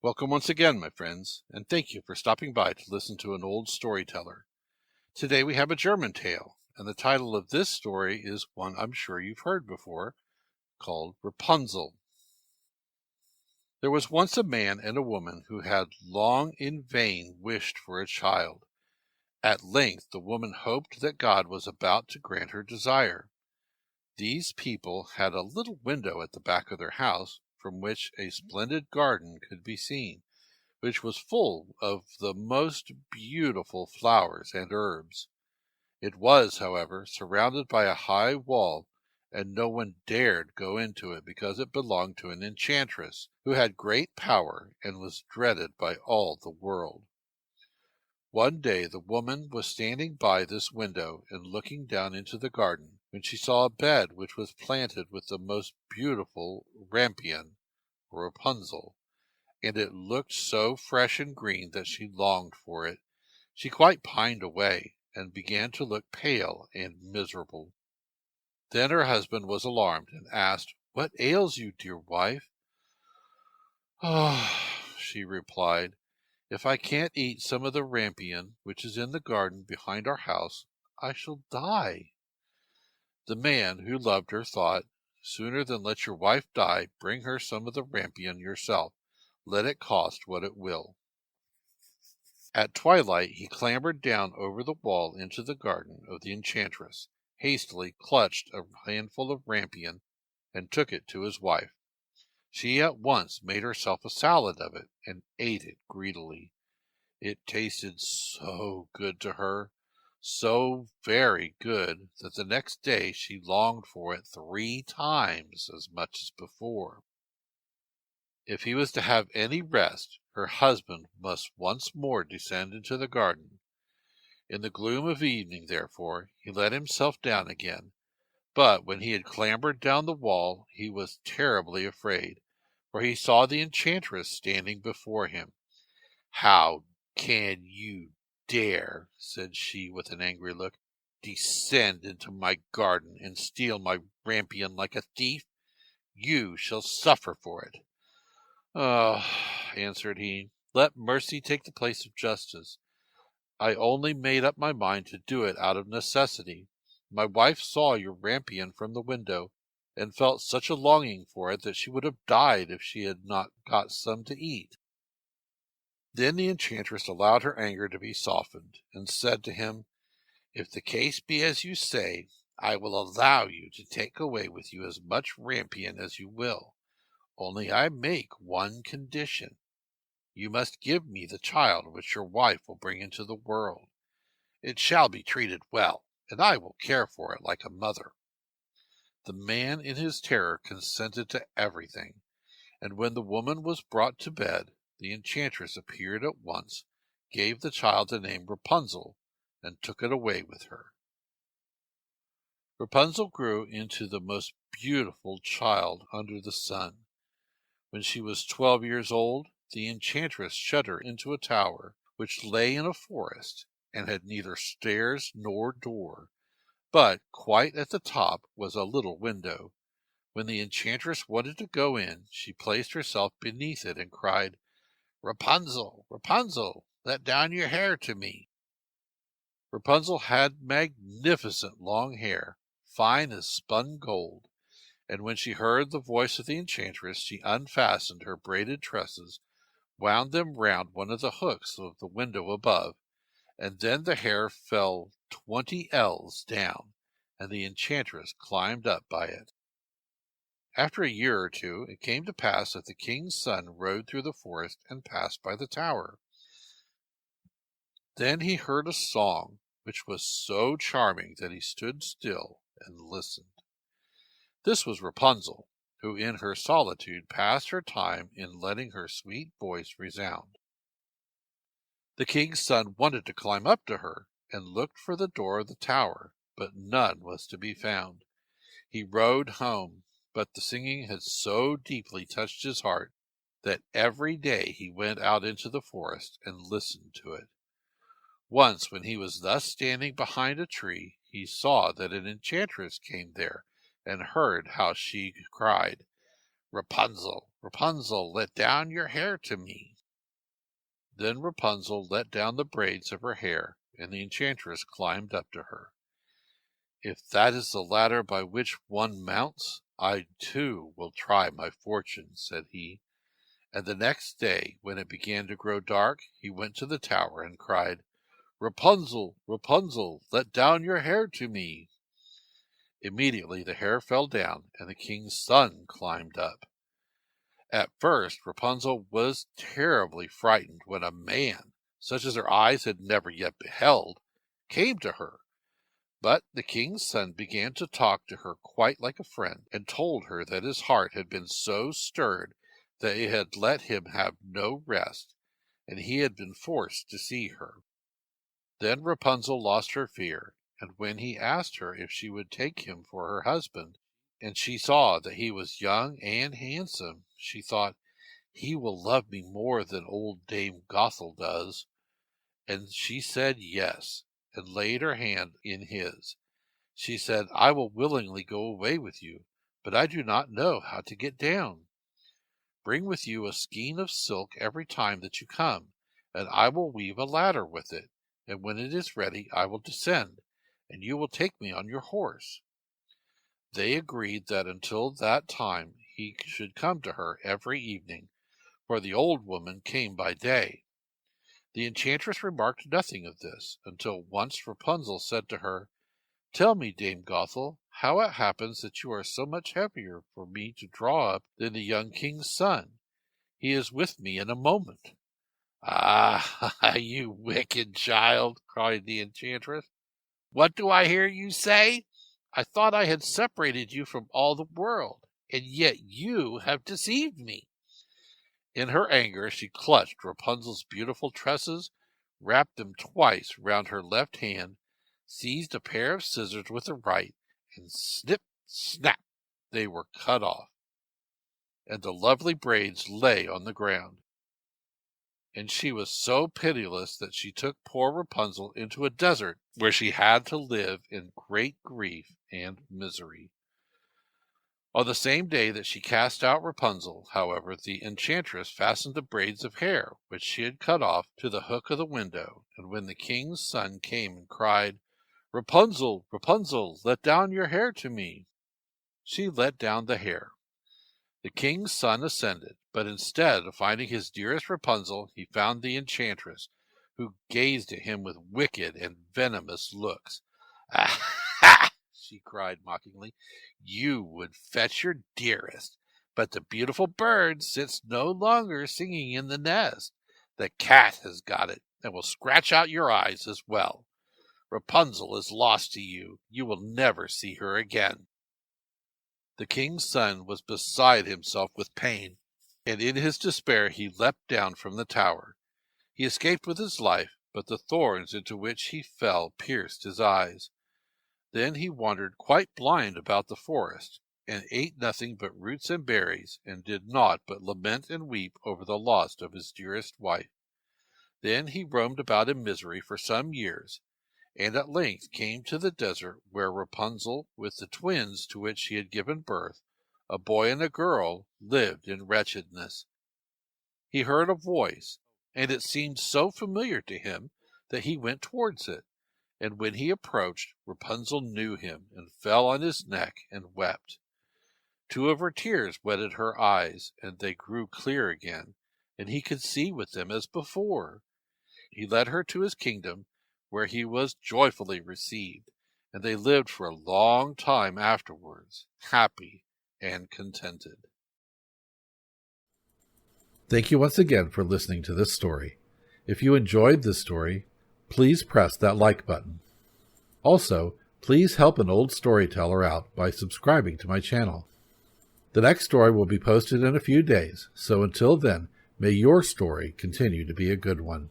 Welcome once again, my friends, and thank you for stopping by to listen to an old storyteller. Today we have a German tale, and the title of this story is one I'm sure you've heard before, called Rapunzel. There was once a man and a woman who had long in vain wished for a child. At length the woman hoped that God was about to grant her desire. These people had a little window at the back of their house from which a splendid garden could be seen, which was full of the most beautiful flowers and herbs. It was, however, surrounded by a high wall, and no one dared go into it because it belonged to an enchantress who had great power and was dreaded by all the world. One day the woman was standing by this window and looking down into the garden, when she saw a bed which was planted with the most beautiful rampion, or Rapunzel, and it looked so fresh and green that she longed for it. She quite pined away, and began to look pale and miserable. Then her husband was alarmed, and asked, "What ails you, dear wife?" "Ah," she replied, "if I can't eat some of the rampion which is in the garden behind our house, I shall die." The man, who loved her, thought, "Sooner than let your wife die, bring her some of the rampion yourself, let it cost what it will." At twilight he clambered down over the wall into the garden of the enchantress, hastily clutched a handful of rampion, and took it to his wife. She at once made herself a salad of it, and ate it greedily. It tasted so good to her, so very good, that the next day she longed for it 3 times as much as before. If he was to have any rest, her husband must once more descend into the garden. In the gloom of evening, therefore, he let himself down again, but when he had clambered down the wall he was terribly afraid, for he saw the enchantress standing before him. "How can you dare," said she with an angry look, "descend into my garden and steal my rampion like a thief? You shall suffer for it." "Ah," answered he, "let mercy take the place of justice. I only made up my mind to do it out of necessity. My wife saw your rampion from the window, and felt such a longing for it that she would have died if she had not got some to eat." Then the enchantress allowed her anger to be softened, and said to him, "If the case be as you say, I will allow you to take away with you as much rampion as you will. Only I make one condition. You must give me the child which your wife will bring into the world. It shall be treated well, and I will care for it like a mother." The man in his terror consented to everything, and when the woman was brought to bed, the enchantress appeared at once, gave the child the name Rapunzel, and took it away with her. Rapunzel grew into the most beautiful child under the sun. When she was 12 years old, the enchantress shut her into a tower, which lay in a forest, and had neither stairs nor door, but quite at the top was a little window. When the enchantress wanted to go in, she placed herself beneath it and cried, "Rapunzel, Rapunzel, let down your hair to me." Rapunzel had magnificent long hair, fine as spun gold, and when she heard the voice of the enchantress, she unfastened her braided tresses, wound them round one of the hooks of the window above, and then the hair fell 20 ells down, and the enchantress climbed up by it. After a year or two, it came to pass that the king's son rode through the forest and passed by the tower. Then he heard a song which was so charming that he stood still and listened. This was Rapunzel, who in her solitude passed her time in letting her sweet voice resound. The king's son wanted to climb up to her, and looked for the door of the tower, but none was to be found. He rode home, but the singing had so deeply touched his heart that every day he went out into the forest and listened to it. Once, when he was thus standing behind a tree, he saw that an enchantress came there, and heard how she cried, "Rapunzel, Rapunzel, let down your hair to me." Then Rapunzel let down the braids of her hair, and the enchantress climbed up to her. "If that is the ladder by which one mounts, I too will try my fortune," said he. And the next day, when it began to grow dark, he went to the tower and cried, "Rapunzel, Rapunzel, let down your hair to me." Immediately the hair fell down, and the king's son climbed up. At first Rapunzel was terribly frightened when a man, such as her eyes had never yet beheld, came to her. But the king's son began to talk to her quite like a friend, and told her that his heart had been so stirred that it had let him have no rest, and he had been forced to see her. Then Rapunzel lost her fear, and when he asked her if she would take him for her husband, and she saw that he was young and handsome, she thought, "He will love me more than old Dame Gothel does." And she said yes, and laid her hand in his. She said, "I will willingly go away with you, but I do not know how to get down. Bring with you a skein of silk every time that you come, and I will weave a ladder with it, and when it is ready I will descend, and you will take me on your horse." They agreed that until that time he should come to her every evening, for the old woman came by day. The enchantress remarked nothing of this, until once Rapunzel said to her, "Tell me, Dame Gothel, how it happens that you are so much heavier for me to draw up than the young king's son. He is with me in a moment." "Ah, you wicked child!" cried the enchantress. "What do I hear you say? I thought I had separated you from all the world, and yet you have deceived me." In her anger she clutched Rapunzel's beautiful tresses, wrapped them twice round her left hand, seized a pair of scissors with the right, and snip, snap, they were cut off, and the lovely braids lay on the ground. And she was so pitiless that she took poor Rapunzel into a desert, where she had to live in great grief and misery. On the same day that she cast out Rapunzel, however, the enchantress fastened the braids of hair, which she had cut off, to the hook of the window, and when the king's son came and cried, "Rapunzel, Rapunzel, let down your hair to me," she let down the hair. The king's son ascended, but instead of finding his dearest Rapunzel, he found the enchantress, who gazed at him with wicked and venomous looks. "Ah, she cried mockingly, "you would fetch your dearest, but the beautiful bird sits no longer singing in the nest. The cat has got it, and will scratch out your eyes as well. Rapunzel is lost to you. You will never see her again." The king's son was beside himself with pain, and in his despair he leapt down from the tower. He escaped with his life, but the thorns into which he fell pierced his eyes. Then he wandered quite blind about the forest, and ate nothing but roots and berries, and did naught but lament and weep over the loss of his dearest wife. Then he roamed about in misery for some years, and at length came to the desert where Rapunzel, with the twins to which she had given birth, a boy and a girl, lived in wretchedness. He heard a voice, and it seemed so familiar to him that he went towards it, and when he approached, Rapunzel knew him, and fell on his neck and wept. Two of her tears wetted her eyes, and they grew clear again, and he could see with them as before. He led her to his kingdom, where he was joyfully received, and they lived for a long time afterwards, happy and contented. Thank you once again for listening to this story. If you enjoyed this story, please press that like button. Also, please help an old storyteller out by subscribing to my channel. The next story will be posted in a few days, so until then, may your story continue to be a good one.